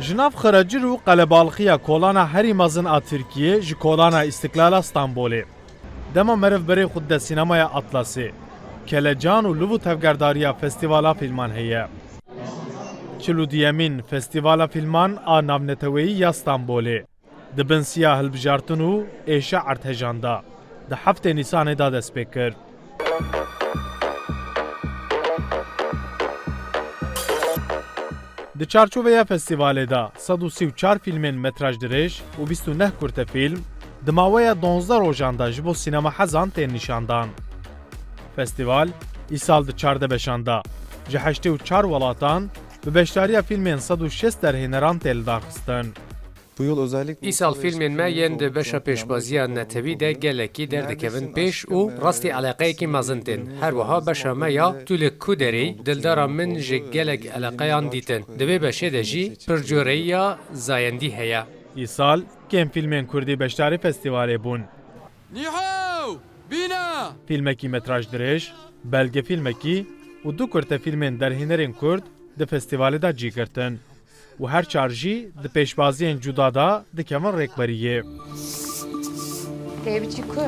Jinav xeracir û qelebalxiya kolana herî mezin a Tirkiye ji kolana İstiklala Stenbolê. Dema merivberê xwe de sînemaya Atlasê, Kelecan û liv û tevgerdariya Festîvala Fîlman heye. Çil û diyemîn Festîvala Fîlman a Navneteweyî ya Stenbolê di bin siya hilbijartin û êşa ertejanda di heftê Nîsanê da dest pê kir. Di çarçoveya festîvalê da 134 fîlmên metraj dirêj û 29 kurtefîlm di maweya 12 rojan da ji bo sînema hezan tên nîşandan. Festîval îsal di çardebeşan da ji 84 welatan bi beşdariya fîlmên 106 derhêneran tê li darxistin. Bu yıl özellikle İsal filmên me yên di beşa pêşbaziya netewî de gelekî derdikevin pêş û rastî eleqeyekî mezin tên. Her wiha beşa me ya tûlê ku derê dildara min ji gelek eleqeyan dîtin. Di vê beşê de jî pircoreyiya zayendî heye. Îsal kêm fîlmên Kurdî beşdarî festîvalê bûn. Nihaw! Bîna! Fîlmekî metraj dirêj, belge fîlmekî û du kurtefîlmên derhênerên Kurd di festîvalê da cî girtin. û her çar jî di pêşbaziyên cuda da dikevin rêkberiyê. Tê biçî ku?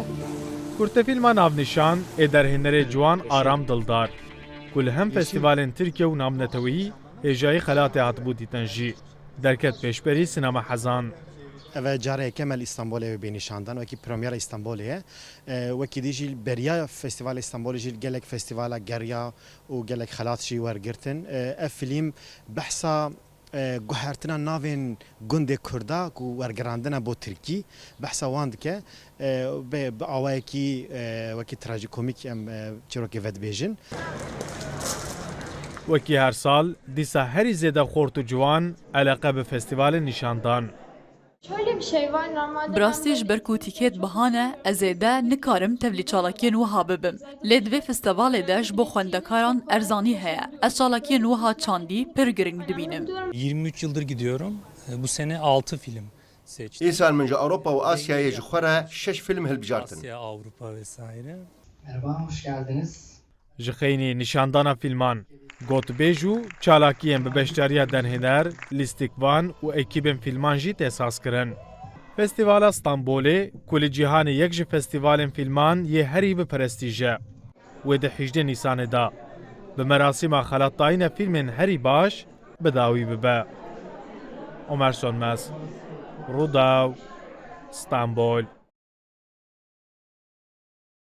Kurtefîlma navnîşan ê derhênerê ciwan Aram Dildar ku li hem festîvalên Tirkiye û navnetewî hêjayî xelatê hatibû dîtin jî derket pêşberî sînema hezan. Ev carê Kemal İstanbulê ve nîşandan wekî premiera İstanbulê ye. Wekî dî jî beriya Festîvala İstanbulê jî gelek festîvala geriya û gelek xelat jî wergirtin. Ev film behsa guhertina navên gundê Kurda ku wergerandina bo Tirkî behsa wan dike bi awayekî wekî trajikomîk em çîrokê vedibêjin. Wekî her sal dîsa herî zêde xort û ciwan eleqe bi festîvalên nîşandan. Şöyle bir şey var normalde. Birastî ji ber ku tîkêt bihane ez ê de nikarim tevlî çalakiyên wiha bibim. Lê divê festîvalê de ji bo xwendekaran erzanî heye. Ez çalakiyên wiha çandî pir giring dibînim. 23 yıldır gidiyorum. Bu sene 6 film seçtim. İsal mince Avrupa ve Asya'ya ji xwe 6 film hilbijartin. Asya, Avrupa vesaire. Merhaba, hoş geldiniz. Ji xeynî nîşandana fîlman gotbêj û çalakiyên bi beşdariya derhêner, lîstikvan û ekîbên fîlman jî tesas kirin. Festîvala Stenbolê ku li cîhanê yek ji festîvalên fîlman yê herî bi prestîje. Wê di 18 Nîsanê da bi merasîma xelatdayîna fîlmên herî baş bi dawî bibe. Ömer Sönmez, Rûdaw, Stenbol.